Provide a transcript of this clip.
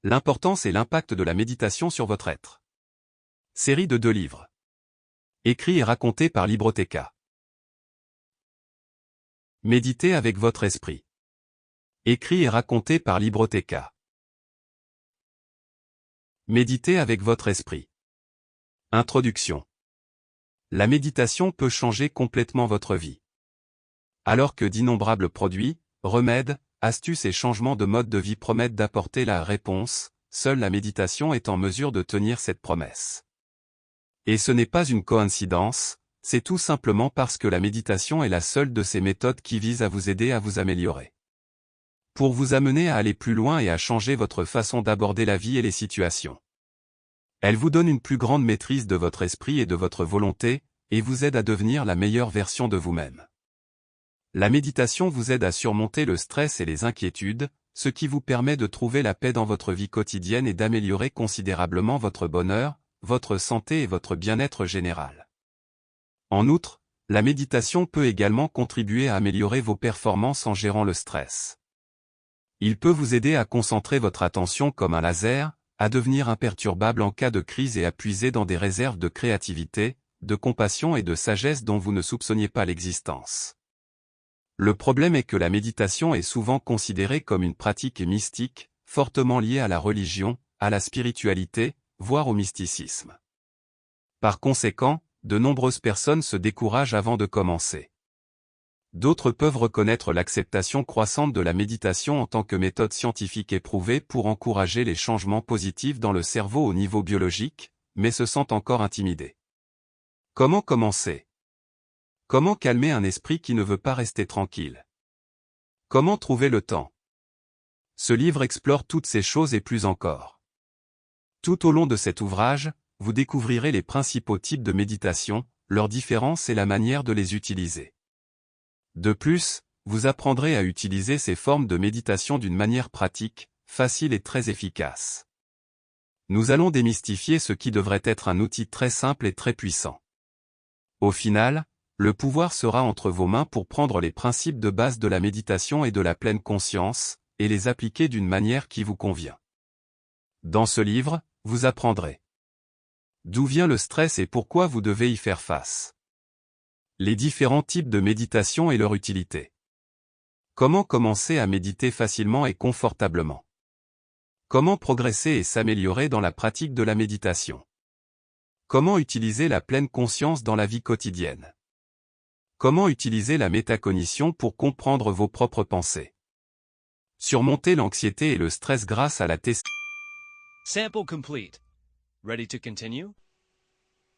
L'importance et l'impact de la méditation sur votre être. Série de 2 livres. Écrit et raconté par Libroteca. Méditez avec votre esprit. Écrit et raconté par Libroteca. Méditez avec votre esprit. Introduction. La méditation peut changer complètement votre vie. Alors que d'innombrables produits, remèdes, astuces et changements de mode de vie promettent d'apporter la réponse, seule la méditation est en mesure de tenir cette promesse. Et ce n'est pas une coïncidence, c'est tout simplement parce que la méditation est la seule de ces méthodes qui vise à vous aider à vous améliorer. Pour vous amener à aller plus loin et à changer votre façon d'aborder la vie et les situations. Elle vous donne une plus grande maîtrise de votre esprit et de votre volonté, et vous aide à devenir la meilleure version de vous-même. La méditation vous aide à surmonter le stress et les inquiétudes, ce qui vous permet de trouver la paix dans votre vie quotidienne et d'améliorer considérablement votre bonheur, votre santé et votre bien-être général. En outre, la méditation peut également contribuer à améliorer vos performances en gérant le stress. Il peut vous aider à concentrer votre attention comme un laser, à devenir imperturbable en cas de crise et à puiser dans des réserves de créativité, de compassion et de sagesse dont vous ne soupçonniez pas l'existence. Le problème est que la méditation est souvent considérée comme une pratique mystique, fortement liée à la religion, à la spiritualité, voire au mysticisme. Par conséquent, de nombreuses personnes se découragent avant de commencer. D'autres peuvent reconnaître l'acceptation croissante de la méditation en tant que méthode scientifique éprouvée pour encourager les changements positifs dans le cerveau au niveau biologique, mais se sentent encore intimidés. Comment commencer ? Comment calmer un esprit qui ne veut pas rester tranquille? Comment trouver le temps? Ce livre explore toutes ces choses et plus encore. Tout au long de cet ouvrage, vous découvrirez les principaux types de méditation, leurs différences et la manière de les utiliser. De plus, vous apprendrez à utiliser ces formes de méditation d'une manière pratique, facile et très efficace. Nous allons démystifier ce qui devrait être un outil très simple et très puissant. Au final, le pouvoir sera entre vos mains pour prendre les principes de base de la méditation et de la pleine conscience, et les appliquer d'une manière qui vous convient. Dans ce livre, vous apprendrez d'où vient le stress et pourquoi vous devez y faire face. Les différents types de méditation et leur utilité. Comment commencer à méditer facilement et confortablement. Comment progresser et s'améliorer dans la pratique de la méditation. Comment utiliser la pleine conscience dans la vie quotidienne. Comment utiliser la métacognition pour comprendre vos propres pensées. Surmonter l'anxiété et le stress grâce à la Sample complete. Ready to continue?